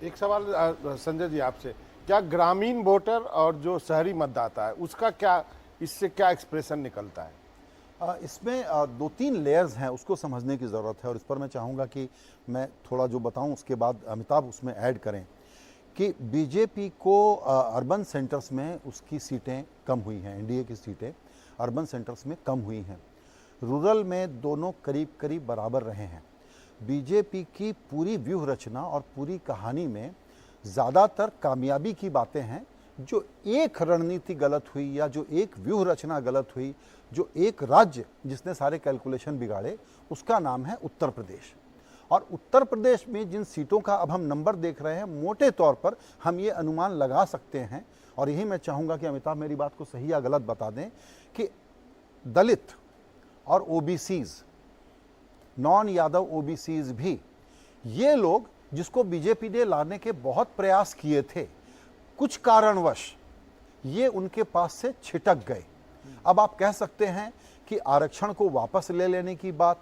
एक सवाल संजय जी आपसे, क्या ग्रामीण वोटर और जो शहरी मतदाता है उसका क्या, इससे क्या एक्सप्रेशन निकलता है? इसमें दो तीन लेयर्स हैं, उसको समझने की ज़रूरत है और इस पर मैं चाहूँगा कि मैं थोड़ा जो बताऊँ उसके बाद अमिताभ उसमें ऐड करें कि बीजेपी को अर्बन सेंटर्स में उसकी सीटें कम हुई हैं, एनडीए की सीटें अर्बन सेंटर्स में कम हुई हैं। रूरल में दोनों करीब करीब बराबर रहे हैं। बीजेपी की पूरी व्यूह रचना और पूरी कहानी में ज़्यादातर कामयाबी की बातें हैं। जो एक रणनीति गलत हुई या जो एक व्यूह रचना गलत हुई, जो एक राज्य जिसने सारे कैलकुलेशन बिगाड़े, उसका नाम है उत्तर प्रदेश। और उत्तर प्रदेश में जिन सीटों का अब हम नंबर देख रहे हैं, मोटे तौर पर हम ये अनुमान लगा सकते हैं, और यही मैं चाहूँगा कि अमिताभ मेरी बात को सही या गलत बता दें, कि दलित और ओबीसीज, नॉन यादव ओबीसीज भी, ये लोग जिसको बीजेपी ने लाने के बहुत प्रयास किए थे, कुछ कारणवश ये उनके पास से छिटक गए। अब आप कह सकते हैं कि आरक्षण को वापस ले लेने की बात,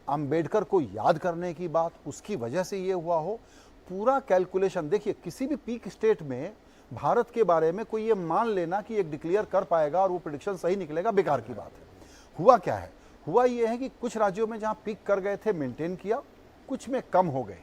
अंबेडकर को याद करने की बात, उसकी वजह से ये हुआ हो। पूरा कैलकुलेशन देखिए, किसी भी पीक स्टेट में भारत के बारे में कोई ये मान लेना कि एक डिक्लेयर कर पाएगा और वो प्रेडिक्शन सही निकलेगा, बेकार की बात है। हुआ क्या है? हुआ ये है कि कुछ राज्यों में जहां पीक कर गए थे मेंटेन किया, कुछ में कम हो गए।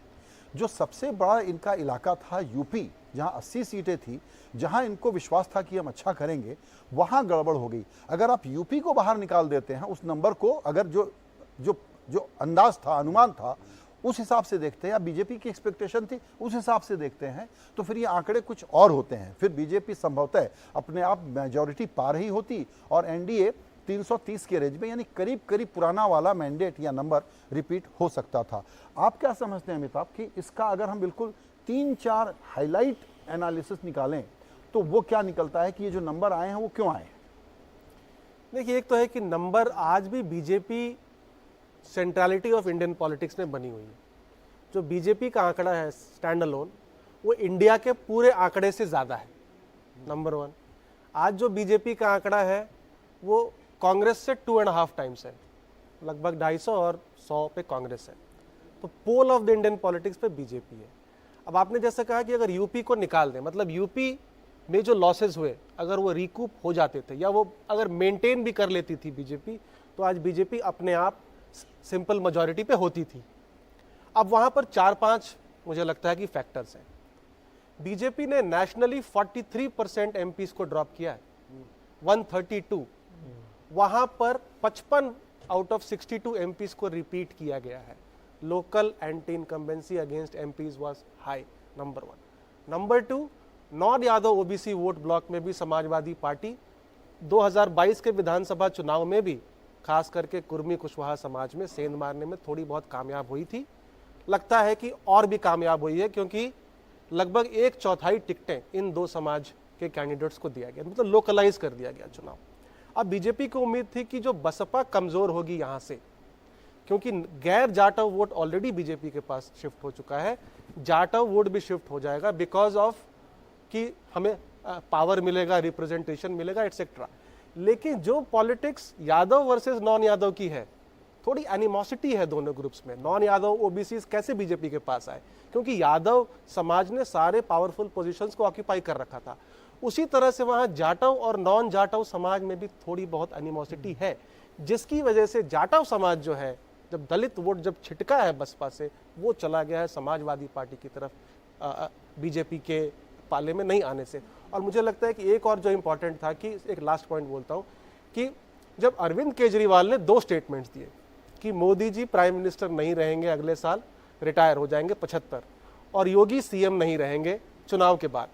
जो सबसे बड़ा इनका इलाका था यूपी, जहां 80 सीटें थी, जहां इनको विश्वास था कि हम अच्छा करेंगे, वहां गड़बड़ हो गई। अगर आप यूपी को बाहर निकाल देते हैं, उस नंबर को अगर जो जो जो अंदाज था, अनुमान था, उस हिसाब से देखते हैं, या बीजेपी की एक्सपेक्टेशन थी उस हिसाब से देखते हैं, तो फिर ये आंकड़े कुछ और होते हैं। फिर बीजेपी संभवतः अपने आप मेजॉरिटी पा रही होती और एनडीए 330 के रेंज में, यानी करीब करीब पुराना वाला मैंडेट या नंबर रिपीट हो सकता था। आप क्या समझते हैं अमिताभ कि इसका अगर हम बिल्कुल 3-4 हाईलाइट एनालिसिस निकालें तो वो क्या निकलता है कि ये जो नंबर आए हैं वो क्यों आए? देखिए, एक तो है कि नंबर आज भी BJP centrality of Indian politics में बनी हुई है। जो बीजेपी का आंकड़ा है स्टैंड अलोन, वो इंडिया के पूरे आंकड़े से ज़्यादा है, नंबर 1। आज जो बीजेपी का आंकड़ा है वो कांग्रेस से 2.5 टाइम्स है, लगभग 250 और 100 पे कांग्रेस है। तो pole of the Indian politics पे बीजेपी है। अब आपने जैसे कहा कि अगर यूपी को निकाल दें, मतलब यूपी में जो लॉसेस हुए अगर वो रिकूप हो जाते थे या वो अगर मेंटेन भी कर लेती थी बीजेपी, तो आज बीजेपी अपने आप सिंपल मेजॉरिटी पे होती थी। अब वहां पर 4-5 मुझे लगता है कि फैक्टर्स हैं। बीजेपी ने नेशनली 43% एमपीज को ड्रॉप किया है, 132। वहां पर 55 आउट ऑफ 62 एमपीज को रिपीट किया गया है। Local anti incumbency against MPs was high, number 1। Number 2, non Yadav OBC vote block में भी समाजवादी पार्टी 2022 के विधानसभा चुनाव में भी खास करके कुर्मी कुशवाहा समाज में सेंध मारने में थोड़ी बहुत कामयाब हुई थी। लगता है कि और भी कामयाब हुई है, क्योंकि लगभग 1/4 टिकटें इन दो समाज के कैंडिडेट्स को दिया गया, मतलब लोकलाइज कर दिया गया चुनाव। अब बीजेपी को उम्मीद थी कि जो बसपा कमजोर होगी यहां से, क्योंकि गैर जाटव वोट ऑलरेडी बीजेपी के पास शिफ्ट हो चुका है, जाटव वोट भी शिफ्ट हो जाएगा बिकॉज ऑफ कि हमें पावर मिलेगा, रिप्रेजेंटेशन मिलेगा, एटसेट्रा। लेकिन जो politics Yadav versus non Yadav की है, थोड़ी एनिमोसिटी है दोनों ग्रुप्स में। नॉन यादव ओबीसी कैसे बीजेपी के पास आए? क्योंकि यादव समाज ने सारे पावरफुल पोजीशंस को ऑक्यूपाई कर रखा था। उसी तरह से वहां जाटव और नॉन जाटव समाज में भी थोड़ी बहुत एनिमोसिटी है, जिसकी वजह से जाटव समाज जो है, जब दलित वोट जब छिटका है बसपा से, वो चला गया है समाजवादी पार्टी की तरफ, बीजेपी के पाले में नहीं आने से। और मुझे लगता है कि एक और जो इंपॉर्टेंट था, कि एक लास्ट पॉइंट बोलता हूं, कि जब अरविंद केजरीवाल ने 2 स्टेटमेंट्स दिए कि मोदी जी प्राइम मिनिस्टर नहीं रहेंगे अगले साल, रिटायर हो जाएंगे 75, और योगी सीएम नहीं रहेंगे चुनाव के बाद,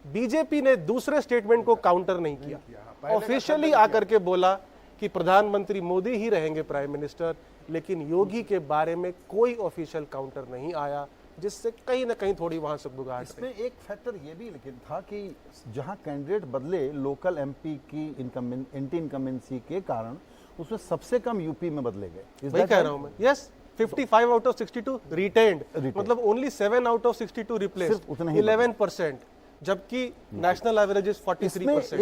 बीजेपी ने दूसरे स्टेटमेंट को काउंटर नहीं किया। ऑफिशियली आकर के बोला कि प्रधानमंत्री मोदी ही रहेंगे प्राइम मिनिस्टर, लेकिन योगी के बारे में कोई ऑफिशियल काउंटर नहीं आया, जिससे कहीं ना कहीं थोड़ी वहां से बुगाहट। इसमें एक फैक्टर ये भी लेकिन था कि जहां कैंडिडेट बदले लोकल एमपी की एंटी इनकम्बेंसी के कारण, उसमें सबसे कम यूपी में बदले गए। वही कह रहा हूं मैं। यस, 55 आउट ऑफ 62 रिटेन्ड, मतलब ओनली 7 आउट ऑफ 62 रिप्लेस्ड, 11%, जबकि नेशनल एवरेज इज 43%।